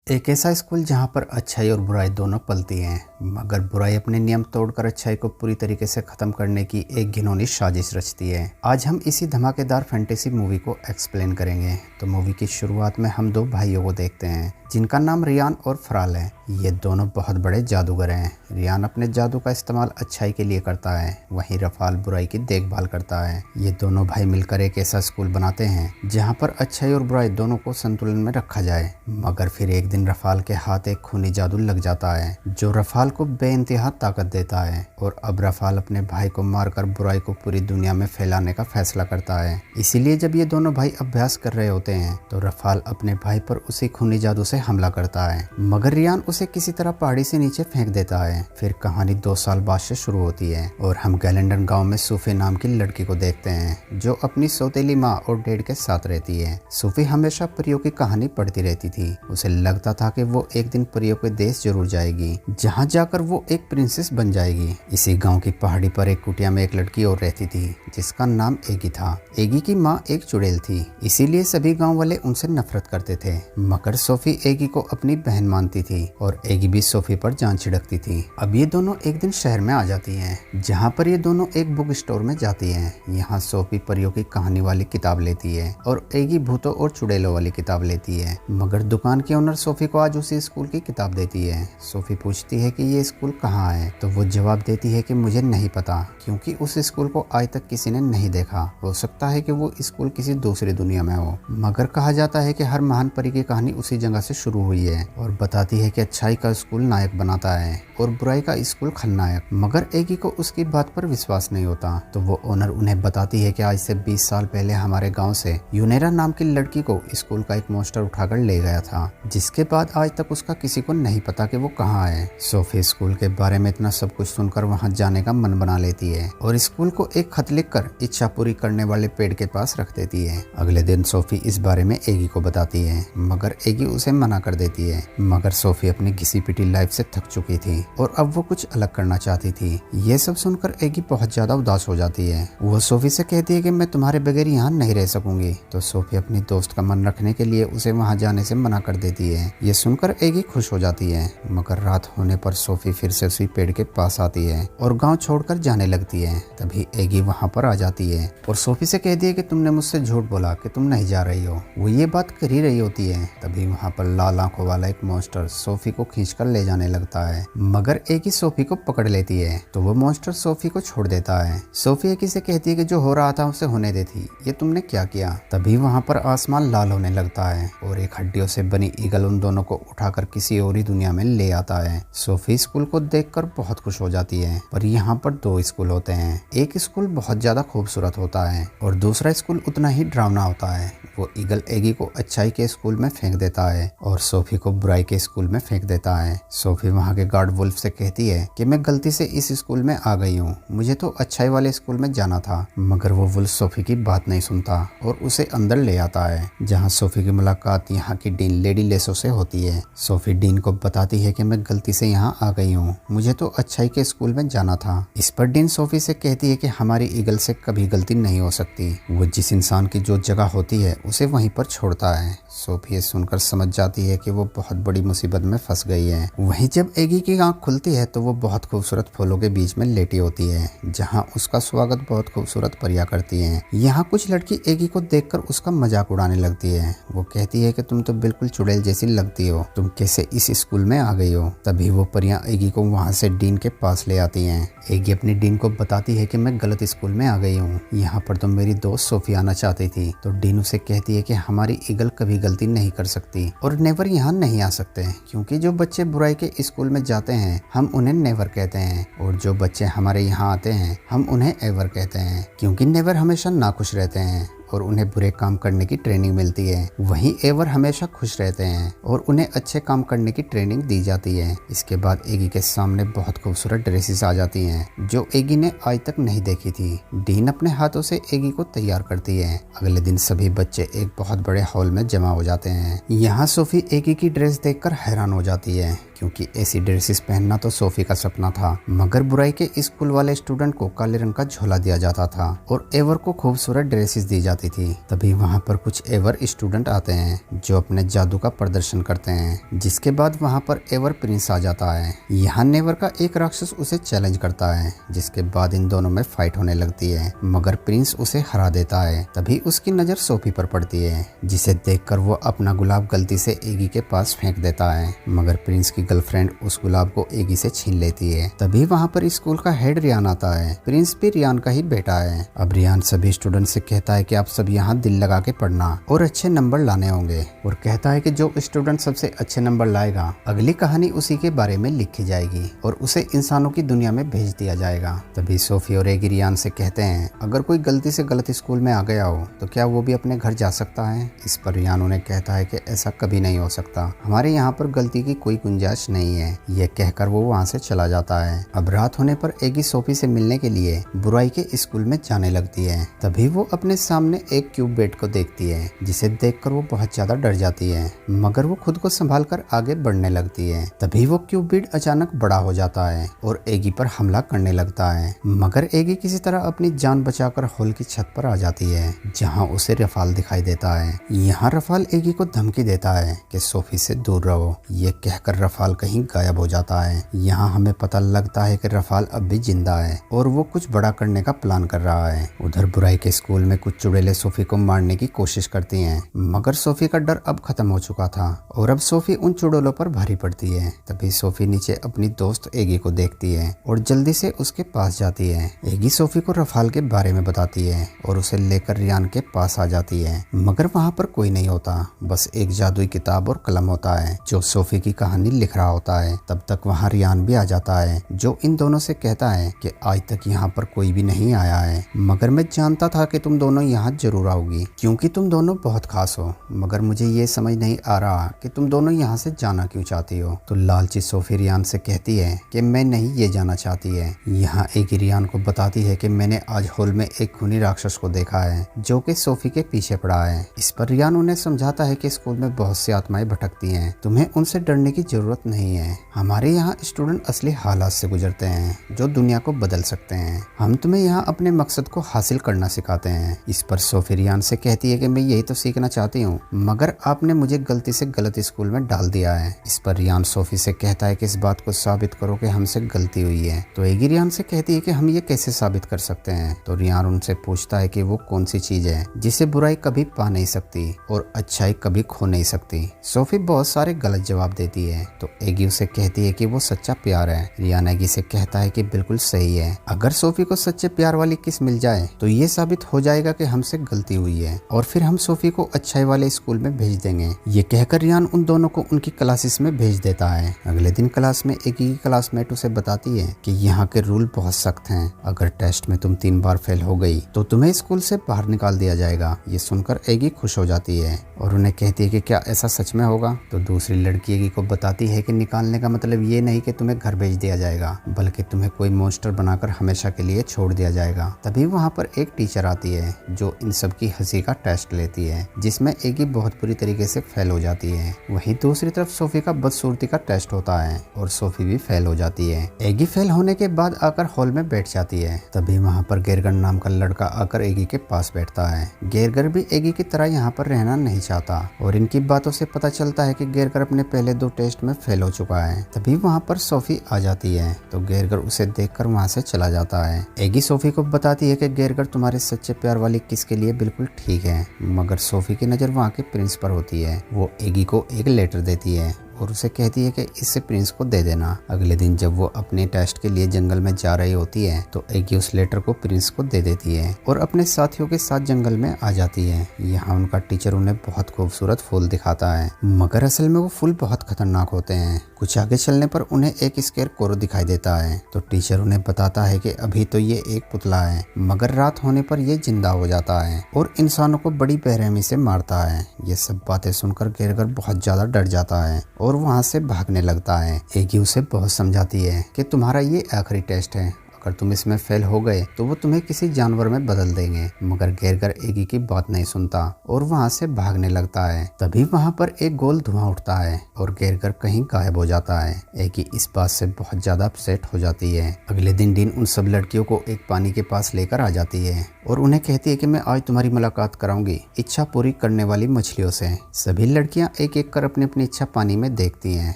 एक ऐसा स्कूल जहाँ पर अच्छाई और बुराई दोनों पलती हैं, मगर बुराई अपने नियम तोड़कर अच्छाई को पूरी तरीके से ख़त्म करने की एक घिनौनी साजिश रचती है। आज हम इसी धमाकेदार फैंटेसी मूवी को एक्सप्लेन करेंगे। तो मूवी की शुरुआत में हम दो भाइयों को देखते हैं जिनका नाम रियान और फराल है। ये दोनों बहुत बड़े जादूगर हैं। रियान अपने जादू का इस्तेमाल अच्छाई के लिए करता है, वहीं रफाल बुराई की देखभाल करता है। ये दोनों भाई मिलकर एक ऐसा स्कूल बनाते हैं जहाँ पर अच्छाई और बुराई दोनों को संतुलन में रखा जाए। मगर फिर एक दिन रफाल के हाथ एक खूनी जादू लग जाता है जो रफाल को बेइंतहा ताकत देता है, और अब रफाल अपने भाई को मारकर बुराई को पूरी दुनिया में फैलाने का फैसला करता है। इसीलिए जब ये दोनों भाई अभ्यास कर रहे होते हैं तो रफाल अपने भाई पर उसी खूनी जादू से हमला करता है, मगर रियान उसे किसी तरह पहाड़ी से नीचे फेंक देता है। फिर कहानी 2 साल बाद से शुरू होती है और हम गैलेंडन गांव में सूफी नाम की लड़की को देखते हैं जो अपनी सौतेली माँ और डैड के साथ रहती है। सूफी हमेशा परियों की कहानी पढ़ती रहती थी। उसे लगता था कि वो एक दिन परियों के देश जरूर जाएगी जहाँ जाकर वो एक प्रिंसेस बन जाएगी। इसी गाँव की पहाड़ी पर एक कुटिया में एक लड़की और रहती थी जिसका नाम एगी था। एगी की माँ एक चुड़ैल थी, इसीलिए सभी गाँव वाले उनसे नफरत करते थे। मगर सोफी एगी को अपनी बहन मानती थी और एगी भी सोफी पर जान छिड़कती थी। अब ये दोनों एक दिन शहर में आ जाती हैं, जहाँ पर ये दोनों एक बुक स्टोर में जाती हैं। यहाँ सोफी परियों की कहानी वाली किताब लेती है और एगी भूतों और चुड़ैलों वाली किताब लेती है। मगर दुकान के ओनर सोफी को आज उसी स्कूल की किताब देती है। सोफी पूछती है कि ये स्कूल कहाँ है, तो वो जवाब देती है कि मुझे नहीं पता, क्योंकि उस स्कूल को आज तक किसी ने नहीं देखा। हो सकता है कि वो स्कूल किसी दूसरी दुनिया में हो। मगर कहा जाता है कि हर महान परी की कहानी उसी जगह से शुरू हुई है, और बताती है कि अच्छाई का स्कूल नायक बनाता है और बुराई का स्कूल खलनायक। मगर एगी को उसकी बात पर विश्वास नहीं होता, तो वो ओनर उन्हें बताती है कि आज से 20 साल पहले हमारे गांव से यूनेरा नाम की लड़की को स्कूल का एक मॉन्स्टर उठाकर ले गया था, जिसके बाद आज तक उसका किसी को नहीं पता कि वो कहाँ है। सोफी स्कूल के बारे में इतना सब कुछ सुनकर वहाँ जाने का मन बना लेती है और स्कूल को एक खत लिखकर इच्छा पूरी करने वाले पेड़ के पास रख देती है। अगले दिन सोफी इस बारे में एगी को बताती है, मगर एगी उसे मना कर देती है। मगर सोफी अपनी घिसी पिटी लाइफ से थक चुकी थी और अब वो कुछ अलग करना चाहती थी। ये सब सुनकर एगी बहुत ज्यादा उदास हो जाती है। वो सोफी से कहती है कि मैं तुम्हारे बगैर यहाँ नहीं रह सकूंगी, तो सोफी अपनी दोस्त का मन रखने के लिए उसे वहाँ जाने से मना कर देती है। ये सुनकर एगी खुश हो जाती है। मगर रात होने पर सोफी फिर से उसी पेड़ के पास आती है और गाँव छोड़कर जाने लगती है। तभी एगी वहाँ पर आ जाती है और सोफी से कहती है कि तुमने मुझसे झूठ बोला कि तुम नहीं जा रही हो। वो ये बात कर ही रही होती है, तभी वहाँ पर लाल आंखों वाला एक मॉन्स्टर सोफी को खींचकर ले जाने लगता है। मगर एगी सोफी को पकड़ लेती है, तो वो मॉन्स्टर सोफी को छोड़ देता है। सोफी एगी से कहती है कि जो हो रहा था उसे होने देती, ये तुमने क्या किया। तभी वहाँ पर आसमान लाल होने लगता है और एक हड्डियों से बनी ईगल उन दोनों को उठाकर किसी और ही दुनिया में ले आता है। सोफी स्कूल को देखकर बहुत खुश हो जाती है, पर यहाँ पर 2 स्कूल होते हैं। एक स्कूल बहुत ज्यादा खूबसूरत होता है और दूसरा स्कूल उतना ही डरावना होता है। वो ईगल एगी को अच्छाई के स्कूल में फेंक देता है और सोफी को बुराई के स्कूल में फेंक देता है। सोफी वहाँ के गार्ड वुल्फ से कहती है कि मैं गलती से इस स्कूल में आ गई हूँ, मुझे तो अच्छाई वाले स्कूल में जाना था। मगर वो वुल्फ सोफी की बात नहीं सुनता और उसे अंदर ले आता है, जहाँ सोफी की मुलाकात यहाँ की डीन लेडी लेसो से होती है। सोफी डीन को बताती है कि मैं गलती से यहाँ आ गई हूँ, मुझे तो अच्छाई के स्कूल में जाना था। इस पर डीन सोफी से कहती है कि हमारी ईगल से कभी गलती नहीं हो सकती, वो जिस इंसान की जो जगह होती है उसे वहीं पर छोड़ता है। सोफी ये सुनकर समझ जाती है कि वो बहुत बड़ी मुसीबत में फंस गई है। वहीं जब एगी की आंख खुलती है तो वो बहुत खूबसूरत फूलों के बीच में लेटी होती है, जहां उसका स्वागत बहुत खूबसूरत परियां करती हैं। यहाँ कुछ लड़की एगी को देखकर उसका मजाक उड़ाने लगती है। वो कहती है कि तुम तो बिल्कुल चुड़ैल जैसी लगती हो, तुम कैसे इस स्कूल में आ गई हो। तभी वो परियां एगी को वहाँ से डीन के पास ले आती है। एगी अपनी डीन को बताती है कि मैं गलत स्कूल में आ गई हूँ, यहाँ पर तो मेरी दोस्त सोफी आना चाहती थी। तो डीन उसे कहती है कि हमारी ईगल कभी गलती नहीं कर सकती और नेवर यहाँ नहीं आ सकते, क्योंकि जो बच्चे बुराई के स्कूल में जाते हैं हम उन्हें नेवर कहते हैं, और जो बच्चे हमारे यहाँ आते हैं हम उन्हें एवर कहते हैं, क्योंकि नेवर हमेशा नाखुश रहते हैं और उन्हें बुरे काम करने की ट्रेनिंग मिलती है। वहीं एवर हमेशा खुश रहते हैं और उन्हें अच्छे काम करने की ट्रेनिंग दी जाती है। इसके बाद एगी के सामने बहुत खूबसूरत ड्रेसेस आ जाती हैं जो एगी ने आज तक नहीं देखी थी। डीन अपने हाथों से एगी को तैयार करती है। अगले दिन सभी बच्चे एक बहुत बड़े हॉल में जमा हो जाते हैं। यहाँ सोफी एगी की ड्रेस देखकर हैरान हो जाती है, क्योंकि ऐसी ड्रेसेस पहनना तो सोफी का सपना था। मगर बुराई के स्कूल वाले स्टूडेंट को काले रंग का झोला दिया जाता था और एवर को खूबसूरत ड्रेसेस दी जाती थी। तभी वहाँ पर कुछ एवर स्टूडेंट आते हैं जो अपने जादू का प्रदर्शन करते हैं, जिसके बाद वहाँ पर एवर प्रिंस आ जाता है। यहाँ नेवर का एक राक्षस उसे चैलेंज करता है, जिसके बाद इन दोनों में फाइट होने लगती है, मगर प्रिंस उसे हरा देता है। तभी उसकी नजर सोफी पर पड़ती है, जिसे देखकर वो अपना गुलाब गलती से एगी के पास फेंक देता है, मगर प्रिंस की गर्लफ्रेंड उस गुलाब को एगी से छीन लेती है। तभी वहाँ पर स्कूल का हेड रियान आता है। प्रिंस भी रियान का ही बेटा है। अब रियान सभी स्टूडेंट से कहता है कि आप सब यहाँ दिल लगा के पढ़ना और अच्छे नंबर लाने होंगे, और कहता है कि जो स्टूडेंट सबसे अच्छे नंबर लाएगा अगली कहानी उसी के बारे में लिखी जाएगी और उसे इंसानों की दुनिया में भेज दिया जाएगा। तभी सोफी और एगी रियान से कहते हैं अगर कोई गलती से गलत स्कूल में आ गया हो तो क्या वो भी अपने घर जा सकता है। इस पर रियान उन्हें कहता है कि ऐसा कभी नहीं हो सकता, हमारे यहाँ पर गलती की कोई गुंजाइश नहीं है। यह कहकर वो वहाँ से चला जाता है। अब रात होने पर एगी सोफी से मिलने के लिए बुराई के स्कूल में जाने लगती है। तभी वो अपने सामने एक क्यूब बेड को देखती है, जिसे देखकर वो बहुत ज्यादा डर जाती है, मगर वो खुद को संभाल कर आगे बढ़ने लगती है। तभी वो क्यूब बेड अचानक बड़ा हो जाता है और एगी पर हमला करने लगता है, मगर एगी किसी तरह अपनी जान बचाकर हॉल की छत पर आ जाती है, जहाँ उसे रफाल दिखाई देता है। यहाँ रफाल एगी को धमकी देता है कि सोफी से दूर रहो। ये कहकर रफाल कहीं गायब हो जाता है। यहाँ हमें पता लगता है कि रफाल अब भी जिंदा है और वो कुछ बड़ा करने का प्लान कर रहा है। उधर बुराई के स्कूल में कुछ चुड़ैलें सोफी को मारने की कोशिश करती हैं, मगर सोफी का डर अब खत्म हो चुका था और अब सोफी उन चुड़ैलों पर भारी पड़ती है। तभी सोफी नीचे अपनी दोस्त एगी को देखती है और जल्दी से उसके पास जाती है। एगी सोफी को रफाल के बारे में बताती है और उसे लेकर रियान के पास आ जाती है, मगर वहाँ पर कोई नहीं होता, बस एक जादुई किताब और कलम होता है जो सोफी की कहानी लिख रहा होता है। तब तक वहाँ रियान भी आ जाता है, जो इन दोनों से कहता है कि आज तक यहाँ पर कोई भी नहीं आया है, मगर मैं जानता था कि तुम दोनों यहाँ जरूर आओगी क्योंकि तुम दोनों बहुत खास हो, मगर मुझे ये समझ नहीं आ रहा कि तुम दोनों यहाँ से जाना क्यों चाहती हो। तो लालची सोफी रियान से कहती है कि मैं नहीं ये जाना चाहती है। यहाँ एक रियान को बताती है कि मैंने आज हॉल में एक खूनी राक्षस को देखा है जो कि सोफी के पीछे पड़ा है। इस पर रियान उन्हें समझाता है कि स्कूल में बहुत सी आत्माएं भटकती हैं, तुम्हें उनसे डरने की जरूरत नहीं है। हमारे यहाँ स्टूडेंट असली हालात से गुजरते हैं जो दुनिया को बदल सकते हैं। हम तुम्हें यहाँ अपने मकसद को हासिल करना सिखाते हैं। इस पर सोफी रियान से कहती है कि मैं यही तो सीखना चाहती हूँ, मगर आपने मुझे गलती से गलत स्कूल में डाल दिया है। इस पर रियान सोफी से कहता है कि इस बात को साबित करो कि हमसे गलती हुई है। तो एगी रियान से कहती है कि हम ये कैसे साबित कर सकते हैं। तो रियान उनसे पूछता है कि वो कौन सी चीज है जिसे बुराई कभी पा नहीं सकती और अच्छाई कभी खो नहीं सकती। सोफी बहुत सारे गलत जवाब देती है, तो एगी उसे कहती है कि वो सच्चा प्यार है। रियान एगी से कहता है कि बिल्कुल सही है, अगर सोफी को सच्चे प्यार वाली किस मिल जाए तो ये साबित हो जाएगा कि हमसे गलती हुई है और फिर हम सोफी को अच्छाई वाले स्कूल में भेज देंगे। ये कहकर रियान उन दोनों को उनकी क्लासेस में भेज देता है। अगले दिन क्लास में एगी की क्लासमेट उसे बताती है कि यहाँ के रूल बहुत सख्त हैं, अगर टेस्ट में तुम 3 बार फेल हो गई तो तुम्हें स्कूल से बाहर निकाल दिया जाएगा। ये सुनकर एगी खुश हो जाती है और उन्हें कहती है कि क्या ऐसा सच में होगा। तो दूसरी लड़की एगी को बताती है कि निकालने का मतलब ये नहीं कि तुम्हें घर भेज दिया जाएगा, बल्कि तुम्हें कोई मॉन्स्टर बनाकर हमेशा के लिए छोड़ दिया जाएगा। तभी वहाँ पर एक टीचर आती है जो इन सब की हंसी का टेस्ट लेती है, जिसमें एगी बहुत बुरी तरीके से फेल हो जाती है। वहीं दूसरी तरफ सोफी का बदसूरती का टेस्ट होता है और सोफी भी फेल हो जाती है। एगी फेल होने के बाद आकर हॉल में बैठ जाती है। तभी वहाँ पर गेरगर नाम का लड़का आकर एगी के पास बैठता है। गेरगर भी एगी की तरह यहाँ पर रहना नहीं चाहता और इनकी बातों से पता चलता है कि गेरगर अपने पहले 2 टेस्ट में फेल हो चुका है। तभी वहाँ पर सोफी आ जाती है, तो गेरगर उसे देखकर वहाँ से चला जाता है। एगी सोफी को बताती है कि गेरगर तुम्हारे सच्चे प्यार वाली किस के लिए बिल्कुल ठीक है, मगर सोफी की नज़र वहाँ के प्रिंस पर होती है। वो एगी को एक लेटर देती है और उसे कहती है कि इसे प्रिंस को दे देना। अगले दिन जब वो अपने टेस्ट के लिए जंगल में जा रही होती है तो एगी उस लेटर को प्रिंस को दे देती है और अपने साथियों के साथ जंगल में आ जाती है। यहाँ उनका टीचर उन्हें बहुत खूबसूरत फूल दिखाता है, मगर असल में वो फूल बहुत खतरनाक होते हैं। कुछ आगे चलने पर उन्हें एक स्केरक्रो दिखाई देता है, तो टीचर उन्हें बताता है कि अभी तो ये एक पुतला है, मगर रात होने पर ये जिंदा हो जाता है और इंसानों को बड़ी बेरहमी से मारता है। ये सब बातें सुनकर गेरगर बहुत ज्यादा डर जाता है और वहाँ से भागने लगता है। एगी उसे बहुत समझाती है कि तुम्हारा ये आखिरी टेस्ट है, अगर अगर तुम इसमें फेल हो गए तो वो तुम्हें किसी जानवर में बदल देंगे। मगर गेरगर एगी की बात नहीं सुनता और वहाँ से भागने लगता है। तभी वहाँ पर एक गोल धुआं उठता है और गेरगर कहीं गायब हो जाता है। एगी इस बात से बहुत ज्यादा अपसेट हो जाती है। अगले दिन डीन उन सब लड़कियों को एक पानी के पास लेकर आ जाती है और उन्हें कहती है कि मैं आज तुम्हारी मुलाकात कराऊंगी इच्छा पूरी करने वाली मछलियों से। सभी लड़कियां एक एक कर अपनी अपनी इच्छा पानी में देखती हैं।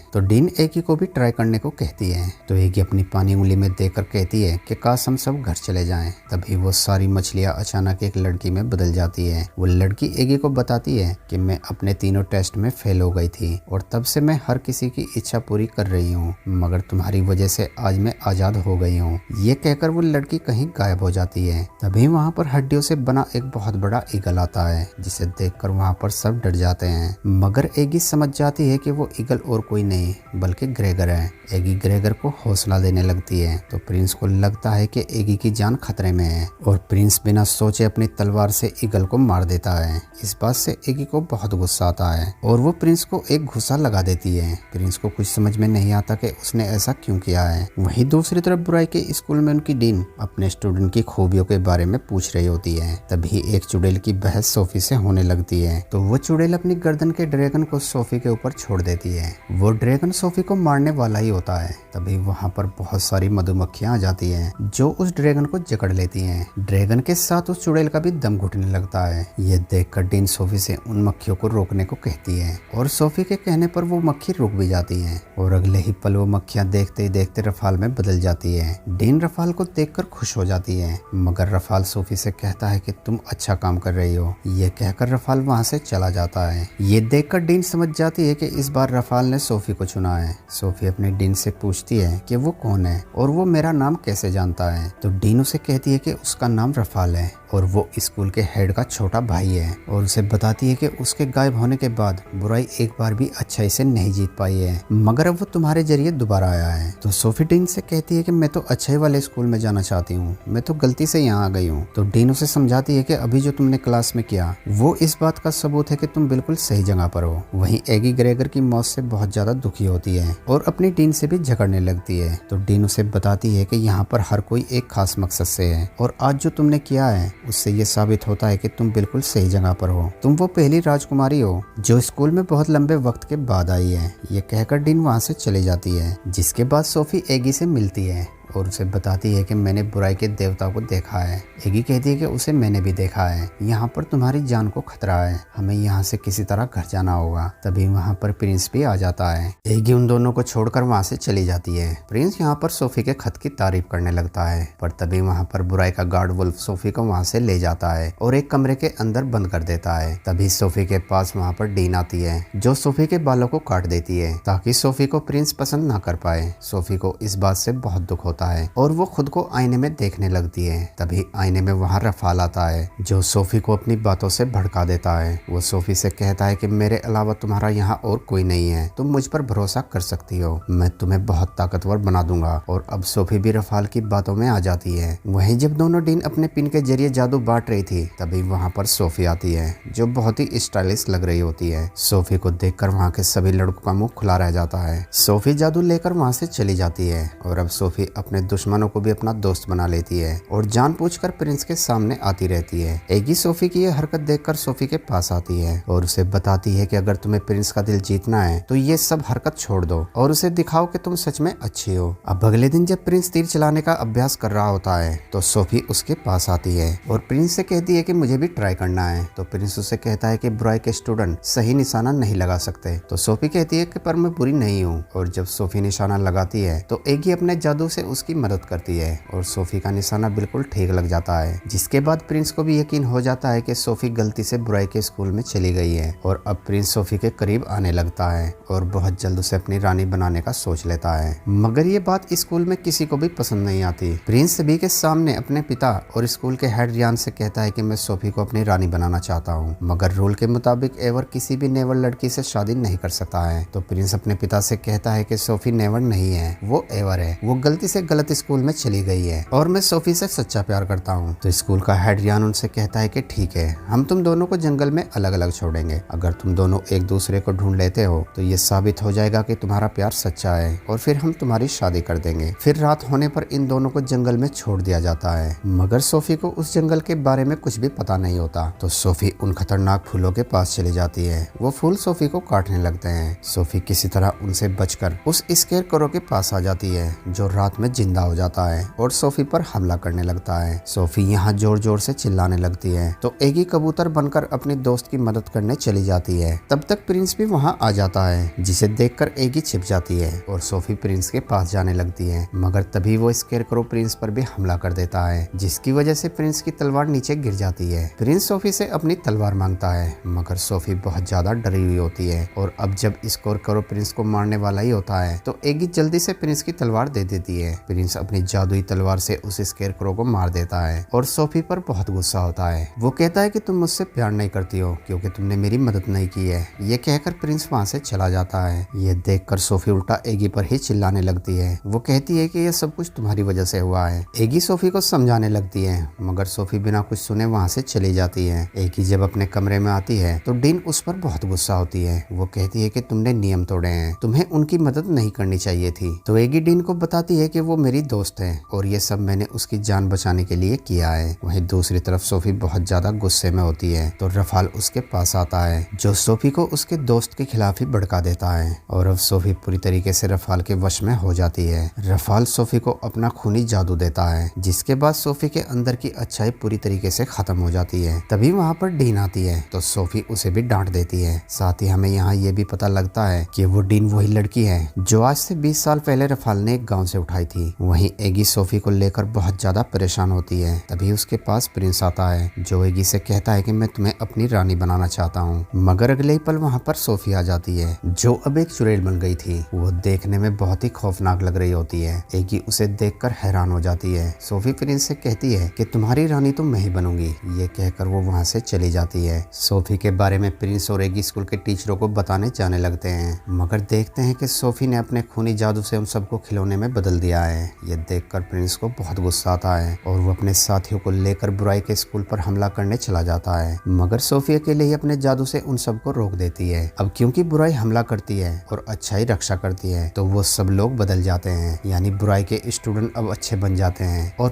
तो डीन एगी को भी ट्राई करने को कहती है। तो एगी अपनी पानी उंगली में देकर कहती है कि काश हम सब घर चले जाएं। तभी वो सारी मछलियां अचानक एक लड़की में बदल जाती है। वो लड़की एगी को बताती है कि मैं अपने तीनों टेस्ट में फेल हो गई थी और तब से मैं हर किसी की इच्छा पूरी कर रही हूँ, मगर तुम्हारी वजह से आज मैं आजाद हो गई हूँ। ये कहकर वो लड़की कहीं गायब हो जाती है। तभी वहाँ पर हड्डियों से बना एक बहुत बड़ा ईगल आता है, जिसे देखकर वहाँ पर सब डर जाते हैं। मगर एगी समझ जाती है कि वो ईगल और कोई नहीं बल्कि ग्रेगर है। एगी ग्रेगर को हौसला देने लगती है। तो प्रिंस को लगता है कि एगी की जान खतरे में है और प्रिंस बिना सोचे अपनी तलवार से ईगल को मार देता है। इस बात से एगी को बहुत गुस्सा आता है और वो प्रिंस को एक घुसा लगा देती है। प्रिंस को कुछ समझ में नहीं आता कि उसने ऐसा क्यों किया है। वहीं दूसरी तरफ बुराई के स्कूल में उनकी डीन अपने स्टूडेंट की खूबियों के बारे में पूछ रही होती है। तभी एक चुड़ैल की बहस सोफी से होने लगती है। तो वो चुड़ैल अपनी गर्दन के ड्रैगन को सोफी के ऊपर छोड़ देती है। वो ड्रैगन सोफी को मारने वाला ही होता है। तभी वहाँ पर बहुत सारी मधुमक्खियां आ जाती हैं जो उस ड्रैगन को जकड़ लेती हैं। ड्रैगन के साथ उस चुड़ैल का भी दम घुटने लगता है। ये देखकर डीन सोफी से उन मक्खियों को रोकने को कहती है और सोफी के कहने पर वो मक्खी रुक भी जाती है और अगले ही पल वो मक्खियां देखते ही देखते रफाल में बदल जाती है। डीन रफाल को देखकर खुश हो जाती है, मगर रफाल सोफी से कहता है कि तुम अच्छा काम कर रही हो। ये कहकर रफाल वहाँ से चला जाता है। ये देखकर डीन समझ जाती है कि इस बार रफाल ने सोफी को चुना है। सोफी अपने डीन से पूछती है कि वो कौन है और वो मेरा नाम कैसे जानता है। तो डीन उसे कहती है कि उसका नाम रफाल है और वो स्कूल के हेड का छोटा भाई है और उसे बताती है कि उसके गायब होने के बाद बुराई एक बार भी अच्छाई से नहीं जीत पाई है, मगर अब वो तुम्हारे जरिए दोबारा आया है। तो सोफी डीन से कहती है कि मैं तो अच्छाई वाले स्कूल में जाना चाहती हूँ, मैं तो गलती से यहाँ आ गई हूँ। तो डीन उसे समझाती है कि अभी जो तुमने क्लास में किया वो इस बात का सबूत है कि तुम बिल्कुल सही जगह पर हो। वहीं एगी ग्रेगर की मौत से बहुत ज्यादा दुखी होती है और अपनी डीन से भी झगड़ने लगती है। तो डीन उसे बताती है कि यहाँ पर हर कोई एक खास मकसद से है और आज जो तुमने किया है उससे ये साबित होता है कि तुम बिल्कुल सही जगह पर हो। तुम वो पहली राजकुमारी हो जो स्कूल में बहुत लंबे वक्त के बाद आई है। ये कहकर डीन वहाँ से चली जाती है, जिसके बाद सोफी एगी से मिलती है और उसे बताती है कि मैंने बुराई के देवता को देखा है। एगी कहती है कि उसे मैंने भी देखा है। यहाँ पर तुम्हारी जान को खतरा है, हमें यहाँ से किसी तरह घर जाना होगा। तभी वहाँ पर प्रिंस भी आ जाता है। एगी उन दोनों को छोड़कर वहाँ से चली जाती है। प्रिंस यहाँ पर सोफी के खत की तारीफ करने लगता है, पर तभी वहाँ पर बुराई का गार्ड वुल्फ सोफी को वहाँ से ले जाता है और एक कमरे के अंदर बंद कर देता है। तभी सोफी के पास वहाँ पर डीन आती है जो सोफी के बालों को काट देती है ताकि सोफी को प्रिंस पसंद ना कर पाए। सोफी को इस बात से बहुत दुख होता है और वो खुद को आईने में देखने लगती है। तभी आईने में वहाँ रफाल आता है जो सोफी को अपनी बातों से भड़का देता है। वो सोफी से कहता है कि मेरे अलावा तुम्हारा यहाँ और कोई नहीं है, तुम मुझ पर भरोसा कर सकती हो, मैं तुम्हें बहुत ताकतवर बना दूंगा। और अब सोफी भी रफाल की बातों में आ जाती है। वहीं जब दोनों डीन अपने पिन के जरिए जादू बांट रही थी तभी वहाँ पर सोफी आती है जो बहुत ही स्टाइलिश लग रही होती है। सोफी को देखकर वहाँ के सभी लड़कों का मुंह खुला रह जाता है। सोफी जादू लेकर वहाँ से चली जाती है और अब सोफी अपने दुश्मनों को भी अपना दोस्त बना लेती है और जानबूझकर प्रिंस के सामने आती रहती है। एगी सोफी की यह हरकत देखकर सोफी के पास आती है और उसे बताती है कि अगर तुम्हें प्रिंस का दिल जीतना है तो ये सब हरकत छोड़ दो और उसे दिखाओ कि तुम सच में अच्छी हो। अब अगले दिन जब प्रिंस तीर चलाने का अभ्यास कर रहा होता है तो सोफी उसके पास आती है और प्रिंस से कहती है कि मुझे भी ट्राई करना है। तो प्रिंस उसे कहता है कि बुराई के स्टूडेंट सही निशाना नहीं लगा सकते। तो सोफी कहती है कि पर मैं बुरी नहीं हूँ और जब सोफी निशाना लगाती है तो एगी अपने जादू से उसकी मदद करती है और सोफी का निशाना बिल्कुल ठीक लग जाता है, जिसके बाद प्रिंस को भी यकीन हो जाता है कि सोफी गलती से बुराई के स्कूल में चली गई है। और अब प्रिंस सोफी के करीब आने लगता है और बहुत जल्द उसे अपनी रानी बनाने का सोच लेता है, मगर ये बात स्कूल में किसी को भी पसंद नहीं आती। प्रिंस सभी के सामने अपने पिता और स्कूल के हेड रियान से कहता है कि मैं सोफी को अपनी रानी बनाना चाहता हूँ, मगर रूल के मुताबिक एवर किसी भी नेवर लड़की से शादी नहीं कर सकता है। तो प्रिंस अपने पिता से कहता है कि सोफी नेवर नहीं है, वो एवर है, वो गलती से गलत स्कूल में चली गई है और मैं सोफी से सच्चा प्यार करता हूँ। तो स्कूल का हेड रियान उनसे कहता है कि ठीक है, हम तुम दोनों को जंगल में अलग अलग छोड़ेंगे। अगर तुम दोनों एक दूसरे को ढूंढ लेते हो तो ये साबित हो जाएगा कि तुम्हारा प्यार सच्चा है और फिर हम तुम्हारी शादी कर देंगे। फिर रात होने पर इन दोनों को जंगल में छोड़ दिया जाता है, मगर सोफी को उस जंगल के बारे में कुछ भी पता नहीं होता। तो सोफी उन खतरनाक फूलों के पास चली जाती है। वो फूल सोफी को काटने लगते हैं। सोफी किसी तरह उनसे बचकर उस स्केरक्रो के पास आ जाती है जो रात में जिंदा हो जाता है और सोफी पर हमला करने लगता है। सोफी यहाँ जोर जोर से चिल्लाने लगती है तो एगी कबूतर बनकर अपनी दोस्त की मदद करने चली जाती है। तब तक प्रिंस भी वहाँ आ जाता है, जिसे देखकर एगी छिप जाती है और सोफी प्रिंस के पास जाने लगती है, मगर तभी वो स्केरक्रो प्रिंस पर भी हमला कर देता है, जिसकी वजह से प्रिंस की तलवार नीचे गिर जाती है। प्रिंस सोफी से अपनी तलवार मांगता है, मगर सोफी बहुत ज्यादा डरी हुई होती है और अब जब स्केरक्रो प्रिंस को मारने वाला ही होता है तो एगी जल्दी से प्रिंस की तलवार दे देती है। प्रिंस अपनी जादुई तलवार से उस स्केरक्रो को मार देता है और सोफी पर बहुत गुस्सा होता है। वो कहता है कि तुम मुझसे प्यार नहीं करती हो क्योंकि तुमने मेरी मदद नहीं की है। ये कहकर प्रिंस वहाँ से चला जाता है। ये देखकर सोफी उल्टा एगी पर ही चिल्लाने लगती है। वो कहती है कि ये सब कुछ तुम्हारी वजह से हुआ है। एगी सोफी को समझाने लगती है, मगर सोफी बिना कुछ सुने वहाँ से चली जाती है। एगी जब अपने कमरे में आती है तो डीन उस पर बहुत गुस्सा होती है। वो कहती है कि तुमने नियम तोड़े हैं, तुम्हें उनकी मदद नहीं करनी चाहिए थी। तो एगी डीन को बताती है कि वो मेरी दोस्त है और ये सब मैंने उसकी जान बचाने के लिए किया है। वहीं दूसरी तरफ सोफी बहुत ज्यादा गुस्से में होती है तो रफाल उसके पास आता है, जो सोफी को उसके दोस्त के खिलाफ ही भड़का देता है और अब सोफी पूरी तरीके से रफाल के वश में हो जाती है। रफाल सोफी को अपना खूनी जादू देता है, जिसके बाद सोफी के अंदर की अच्छाई पूरी तरीके से खत्म हो जाती है। तभी वहाँ पर डीन आती है तो सोफी उसे भी डांट देती है। साथ ही हमें यहाँ ये भी पता लगता है कि वो डीन वही लड़की है जो आज से 20 साल पहले रफाल ने एक गाँव से उठाई थी। वहीं एगी सोफी को लेकर बहुत ज्यादा परेशान होती है। तभी उसके पास प्रिंस आता है, जो एगी से कहता है कि मैं तुम्हें अपनी रानी बनाना चाहता हूँ। मगर अगले ही पल वहाँ पर सोफी आ जाती है, जो अब एक चुड़ैल बन गई थी। वो देखने में बहुत ही खौफनाक लग रही होती है। एगी उसे देखकर हैरान हो जाती है। सोफी प्रिंस से कहती है कि तुम्हारी रानी तो मैं ही बनूंगी। ये कहकर वो वहाँ से चली जाती है। सोफी के बारे में प्रिंस और एगी स्कूल के टीचरों को बताने जाने लगते हैं, मगर देखते हैं कि सोफी ने अपने खूनी जादू से उन सबको खिलौने में बदल दिया है। ये देखकर प्रिंस को बहुत गुस्सा आता है और वो अपने साथियों को लेकर बुराई के स्कूल पर हमला करने चला जाता है, मगर सोफी अकेले ही अपने जादू से उन सबको रोक देती है। अब क्योंकि बुराई हमला करती है और अच्छाई रक्षा करती है तो वो सब लोग बदल जाते हैं, यानी बुराई के स्टूडेंट अब अच्छे बन जाते हैं और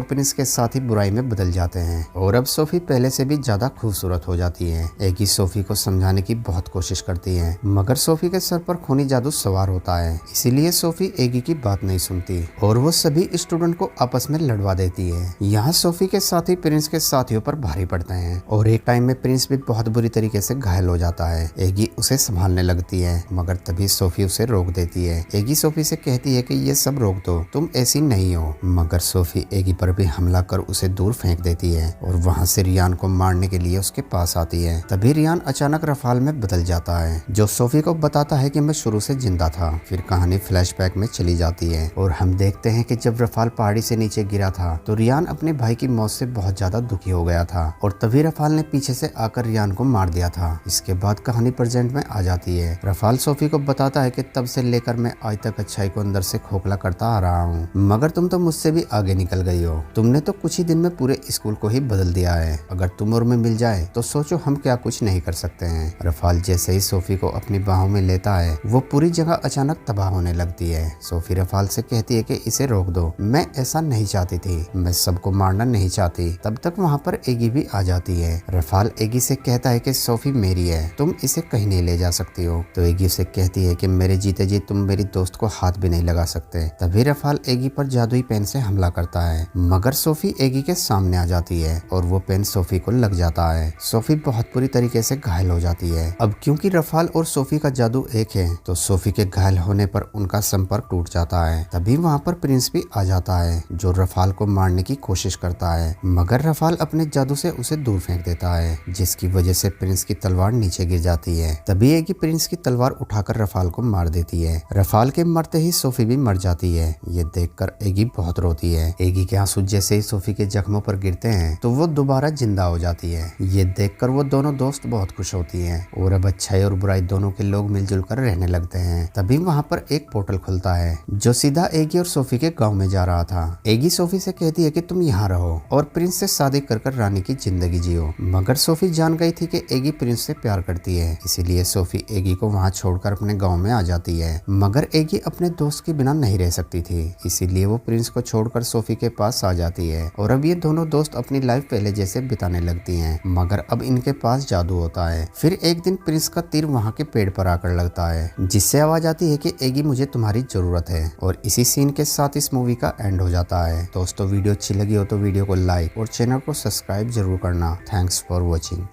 प्रिंस के साथ ही बुराई में बदल जाते हैं। और अब सोफी पहले से भी ज्यादा खूबसूरत हो जाती है। एगी सोफी को समझाने की बहुत कोशिश करती है, मगर सोफी के सर पर खूनी जादू सवार होता है, इसीलिए सोफी एगी की बात नहीं सुनती और वो सभी स्टूडेंट को आपस में लड़वा देती है। यहाँ सोफी के साथी प्रिंस के साथियों पर भारी पड़ते हैं और एक टाइम में प्रिंस भी बहुत बुरी तरीके से घायल हो जाता है। एगी उसे संभालने लगती है, मगर तभी सोफी उसे रोक देती है। एगी सोफी से कहती है कि ये सब रोक दो, तुम ऐसी नहीं हो, मगर सोफी एगी पर भी हमला कर उसे दूर फेंक देती है और वहाँ से रियान को मारने के लिए उसके पास आती है। तभी रियान अचानक रफाल में बदल जाता है, जो सोफी को बताता है कि मैं शुरू से जिंदा था। फिर कहानी फ्लैशबैक में चली जाती है और हम देखते हैं कि जब रफाल पहाड़ी से नीचे गिरा था तो रियान अपने भाई की मौत से बहुत ज्यादा दुखी हो गया था और तभी रफाल ने पीछे से आकर रियान को मार दिया था। इसके बाद कहानी प्रेजेंट में आ जाती है। रफाल सोफी को बताता है कि तब से लेकर मैं आज तक अच्छाई को अंदर से खोखला करता आ रहा हूँ, मगर तुम तो मुझसे भी आगे निकल गई हो। तुमने तो कुछ ही दिन में पूरे स्कूल को ही बदल दिया है। अगर तुम और मैं मिल जाए तो सोचो हम क्या कुछ नहीं कर सकते हैं। रफाल जैसे ही सोफी को अपनी बाहों में लेता है वो पूरी जगह अचानक तबाह होने लगती है। सोफी रफाल से कहती है कि इसे रोक दो, मैं ऐसा नहीं चाहती थी, मैं सबको मारना नहीं चाहती। तब तक वहाँ पर एगी भी आ जाती है। रफाल एगी से कहता है कि सोफी मेरी है, तुम इसे कहीं नहीं ले जा सकती हो। तो एगी उसे कहती है कि मेरे जीते जी तुम मेरी दोस्त को हाथ भी नहीं लगा सकते। तभी रफाल एगी पर जादुई पेन से हमला करता है, मगर सोफी एगी के सामने आ जाती है और वो पेन सोफी को लग जाता है। सोफी बहुत बुरी तरीके से घायल हो जाती है। अब क्योंकि रफाल और सोफी का जादू एक है तो सोफी के घायल होने पर उनका संपर्क टूट जाता है। तभी वहाँ पर प्रिंस भी आ जाता है, जो रफाल को मारने की कोशिश करता है, मगर रफाल अपने जादू से उसे दूर फेंक देता है, जिसकी वजह से प्रिंस की तलवार नीचे गिर जाती है। तभी एगी प्रिंस की तलवार उठाकर रफाल को मार देती है। रफाल के मरते ही सोफी भी मर जाती है। ये देखकर एगी बहुत रोती है। एगी के आंसू जैसे ही सोफी के जख्मों पर गिरते हैं तो वो दोबारा जिंदा हो जाती है। ये देखकर वो दोनों दोस्त बहुत खुश होती हैं और अब अच्छाई और बुराई दोनों के लोग मिलजुल कर रहने लगते हैं। तभी वहाँ पर एक पोर्टल खुलता है जो सीधा एगी एगी और सोफी के गांव में जा रहा था। एगी सोफी से कहती है कि तुम यहाँ रहो और प्रिंस से शादी कर रानी की जिंदगी जियो, मगर सोफी जान गई थी कि एगी प्रिंस से प्यार करती है, इसीलिए सोफी एगी को वहाँ छोड़कर अपने गाँव में आ जाती है। मगर एगी अपने दोस्त के बिना नहीं रह सकती थी, इसीलिए वो प्रिंस को छोड़कर सोफी के पास आ जाती है और अब ये दोनों दोस्त अपनी लाइफ पहले जैसे बिताने लगती हैं। मगर अब इनके पास जादू होता है। फिर एक दिन प्रिंस का तीर वहाँ के पेड़ पर आकर लगता है, जिससे आवाज आती है कि एगी मुझे तुम्हारी जरूरत है। और इसी सीन के साथ इस मूवी का एंड हो जाता है। दोस्तों वीडियो अच्छी लगी हो तो वीडियो को लाइक और चैनल को सब्सक्राइब जरूर करना। Thanks for watching.